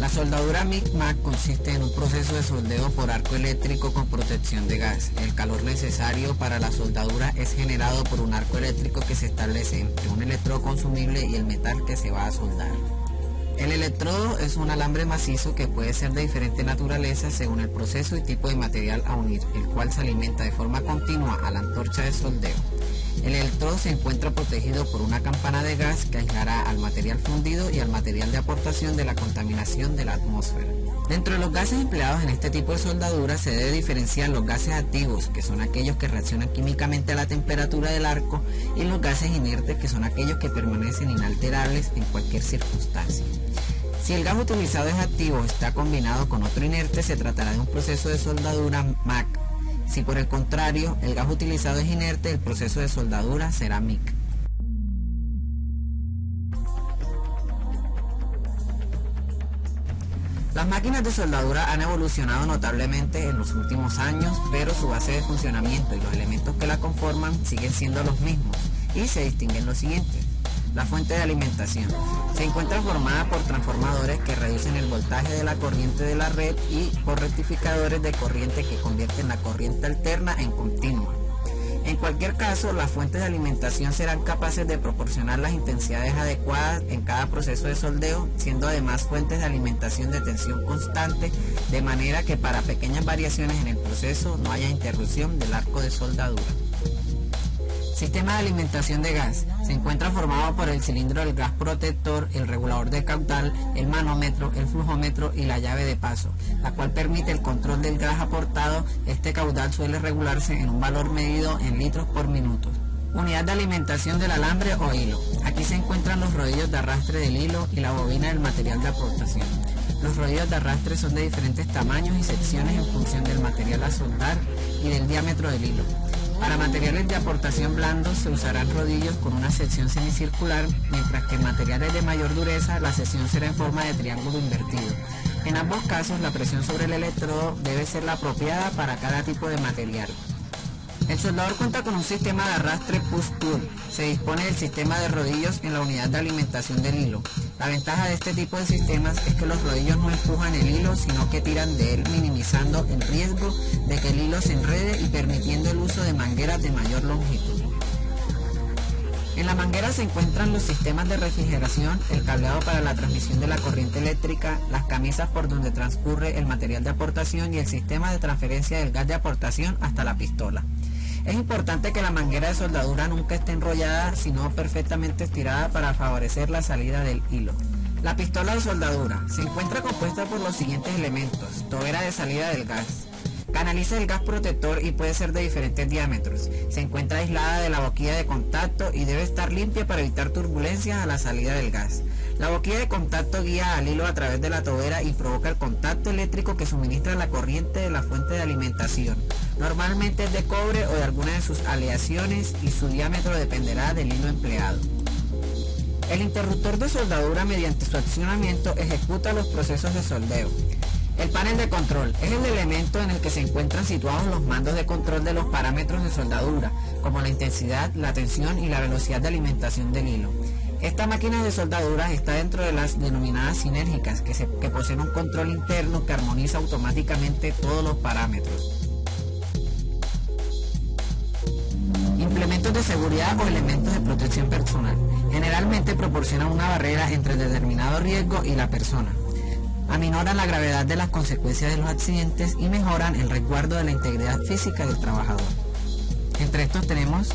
La soldadura MIG-MAG consiste en un proceso de soldeo por arco eléctrico con protección de gas. El calor necesario para la soldadura es generado por un arco eléctrico que se establece entre un electrodo consumible y el metal que se va a soldar. El electrodo es un alambre macizo que puede ser de diferente naturaleza según el proceso y tipo de material a unir, el cual se alimenta de forma continua a la antorcha de soldeo. El electrodo se encuentra protegido por una campana de gas que aislará al material fundido y al material de aportación de la contaminación de la atmósfera. Dentro de los gases empleados en este tipo de soldadura se debe diferenciar los gases activos, que son aquellos que reaccionan químicamente a la temperatura del arco, y los gases inertes, que son aquellos que permanecen inalterables en cualquier circunstancia. Si el gas utilizado es activo o está combinado con otro inerte, se tratará de un proceso de soldadura MAG. Si por el contrario el gas utilizado es inerte, el proceso de soldadura será MIG. Las máquinas de soldadura han evolucionado notablemente en los últimos años, pero su base de funcionamiento y los elementos que la conforman siguen siendo los mismos, y se distinguen los siguientes. La fuente de alimentación se encuentra formada por transformadores que reducen el voltaje de la corriente de la red y por rectificadores de corriente que convierten la corriente alterna en continua. En cualquier caso, las fuentes de alimentación serán capaces de proporcionar las intensidades adecuadas en cada proceso de soldeo, siendo además fuentes de alimentación de tensión constante, de manera que para pequeñas variaciones en el proceso no haya interrupción del arco de soldadura. Sistema de alimentación de gas. Se encuentra formado por el cilindro del gas protector, el regulador de caudal, el manómetro, el flujómetro y la llave de paso, la cual permite el control del gas aportado. Este caudal suele regularse en un valor medido en litros por minuto. Unidad de alimentación del alambre o hilo. Aquí se encuentran los rodillos de arrastre del hilo y la bobina del material de aportación. Los rodillos de arrastre son de diferentes tamaños y secciones en función del material a soldar y del diámetro del hilo. Para materiales de aportación blandos se usarán rodillos con una sección semicircular, mientras que en materiales de mayor dureza la sección será en forma de triángulo invertido. En ambos casos la presión sobre el electrodo debe ser la apropiada para cada tipo de material. El soldador cuenta con un sistema de arrastre push-pull. Se dispone del sistema de rodillos en la unidad de alimentación del hilo. La ventaja de este tipo de sistemas es que los rodillos no empujan el hilo, sino que tiran de él, minimizando el riesgo de que el hilo se enrede y permitiendo el uso de mangueras de mayor longitud. En la manguera se encuentran los sistemas de refrigeración, el cableado para la transmisión de la corriente eléctrica, las camisas por donde transcurre el material de aportación y el sistema de transferencia del gas de aportación hasta la pistola. Es importante que la manguera de soldadura nunca esté enrollada, sino perfectamente estirada para favorecer la salida del hilo. La pistola de soldadura se encuentra compuesta por los siguientes elementos: tobera de salida del gas. Canaliza el gas protector y puede ser de diferentes diámetros. Se encuentra aislada de la boquilla de contacto y debe estar limpia para evitar turbulencias a la salida del gas. La boquilla de contacto guía al hilo a través de la tobera y provoca el contacto eléctrico que suministra la corriente de la fuente de alimentación. Normalmente es de cobre o de alguna de sus aleaciones y su diámetro dependerá del hilo empleado. El interruptor de soldadura, mediante su accionamiento, ejecuta los procesos de soldeo. El panel de control es el elemento en el que se encuentran situados los mandos de control de los parámetros de soldadura, como la intensidad, la tensión y la velocidad de alimentación del hilo. Esta máquina de soldadura está dentro de las denominadas sinérgicas, que poseen un control interno que armoniza automáticamente todos los parámetros. Implementos de seguridad o elementos de protección personal. Generalmente proporcionan una barrera entre el determinado riesgo y la persona. Aminoran la gravedad de las consecuencias de los accidentes y mejoran el resguardo de la integridad física del trabajador. Entre estos tenemos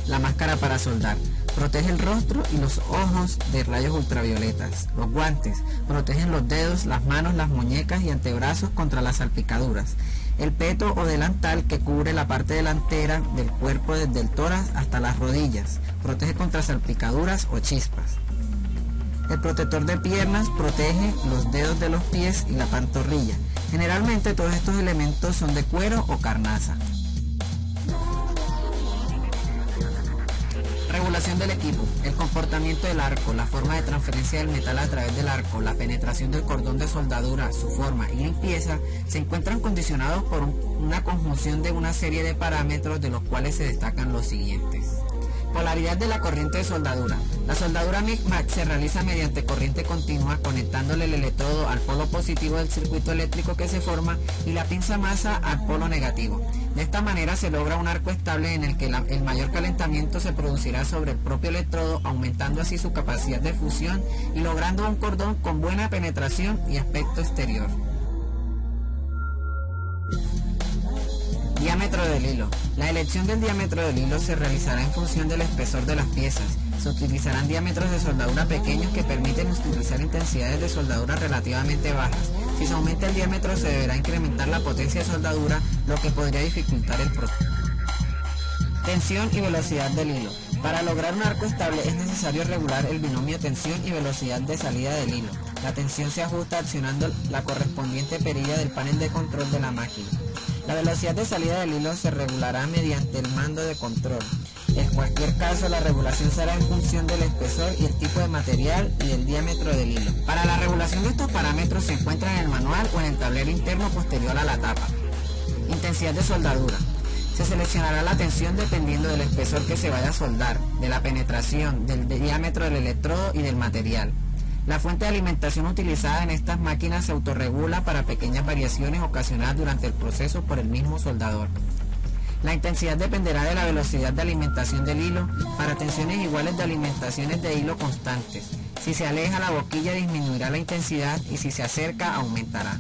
la máscara para soldar. Protege el rostro y los ojos de rayos ultravioletas. Los guantes protegen los dedos, las manos, las muñecas y antebrazos contra las salpicaduras. El peto o delantal, que cubre la parte delantera del cuerpo desde el tórax hasta las rodillas, protege contra salpicaduras o chispas. El protector de piernas protege los dedos de los pies y la pantorrilla. Generalmente todos estos elementos son de cuero o carnaza. Regulación del equipo. El comportamiento del arco, la forma de transferencia del metal a través del arco, la penetración del cordón de soldadura, su forma y limpieza se encuentran condicionados por una conjunción de una serie de parámetros, de los cuales se destacan los siguientes: Polaridad de la corriente de soldadura. La soldadura MIG-MAG se realiza mediante corriente continua conectándole el electrodo al polo positivo del circuito eléctrico que se forma y la pinza masa al polo negativo. De esta manera se logra un arco estable en el que el mayor calentamiento se producirá sobre el propio electrodo, aumentando así su capacidad de fusión y logrando un cordón con buena penetración y aspecto exterior. Diámetro del hilo. La elección del diámetro del hilo se realizará en función del espesor de las piezas. Se utilizarán diámetros de soldadura pequeños que permiten utilizar intensidades de soldadura relativamente bajas. Si se aumenta el diámetro se deberá incrementar la potencia de soldadura, lo que podría dificultar el proceso. Tensión y velocidad del hilo. Para lograr un arco estable es necesario regular el binomio tensión y velocidad de salida del hilo. La tensión se ajusta accionando la correspondiente perilla del panel de control de la máquina. La velocidad de salida del hilo se regulará mediante el mando de control. En cualquier caso, la regulación será en función del espesor y el tipo de material y el diámetro del hilo. Para la regulación de estos parámetros se encuentra en el manual o en el tablero interno posterior a la tapa. Intensidad de soldadura. Se seleccionará la tensión dependiendo del espesor que se vaya a soldar, de la penetración, del diámetro del electrodo y del material. La fuente de alimentación utilizada en estas máquinas se autorregula para pequeñas variaciones ocasionadas durante el proceso por el mismo soldador. La intensidad dependerá de la velocidad de alimentación del hilo para tensiones iguales de alimentaciones de hilo constantes. Si se aleja la boquilla disminuirá la intensidad y si se acerca aumentará.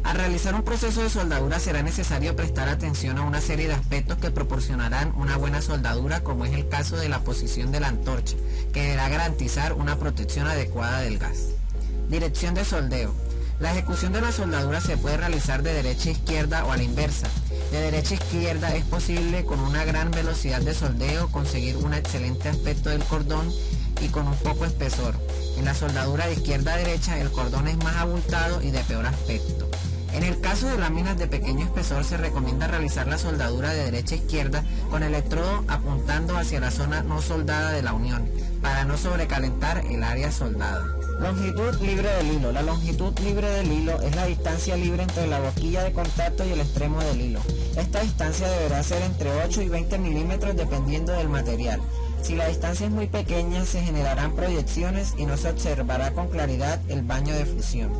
Al realizar un proceso de soldadura será necesario prestar atención a una serie de aspectos que proporcionarán una buena soldadura, como es el caso de la posición de la antorcha, que deberá garantizar una protección adecuada del gas. Dirección de soldeo. La ejecución de la soldadura se puede realizar de derecha a izquierda o a la inversa. De derecha a izquierda es posible con una gran velocidad de soldeo conseguir un excelente aspecto del cordón y con un poco espesor. En la soldadura de izquierda a derecha el cordón es más abultado y de peor aspecto. En el caso de láminas de pequeño espesor se recomienda realizar la soldadura de derecha a izquierda con el electrodo apuntando hacia la zona no soldada de la unión, para no sobrecalentar el área soldada. Longitud libre del hilo. La longitud libre del hilo es la distancia libre entre la boquilla de contacto y el extremo del hilo. Esta distancia deberá ser entre 8 y 20 milímetros dependiendo del material. Si la distancia es muy pequeña se generarán proyecciones y no se observará con claridad el baño de fusión.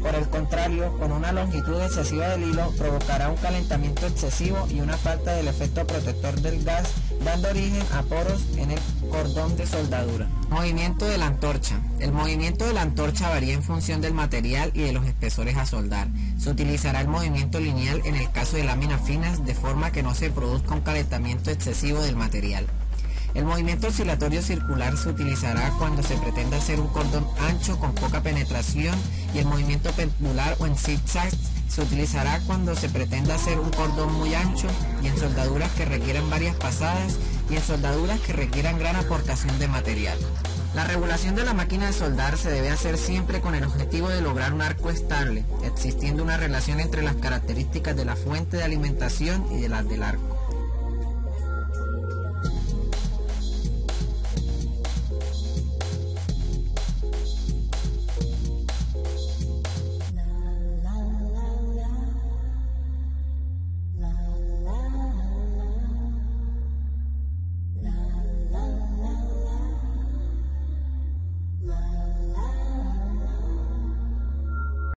Por el contrario, con una longitud excesiva del hilo provocará un calentamiento excesivo y una falta del efecto protector del gas, dando origen a poros en el cordón de soldadura. Movimiento de la antorcha. El movimiento de la antorcha varía en función del material y de los espesores a soldar. Se utilizará el movimiento lineal en el caso de láminas finas, de forma que no se produzca un calentamiento excesivo del material. El movimiento oscilatorio circular se utilizará cuando se pretenda hacer un cordón ancho con poca penetración, y el movimiento pendular o en zigzag se utilizará cuando se pretenda hacer un cordón muy ancho y en soldaduras que requieran varias pasadas y en soldaduras que requieran gran aportación de material. La regulación de la máquina de soldar se debe hacer siempre con el objetivo de lograr un arco estable, existiendo una relación entre las características de la fuente de alimentación y de las del arco.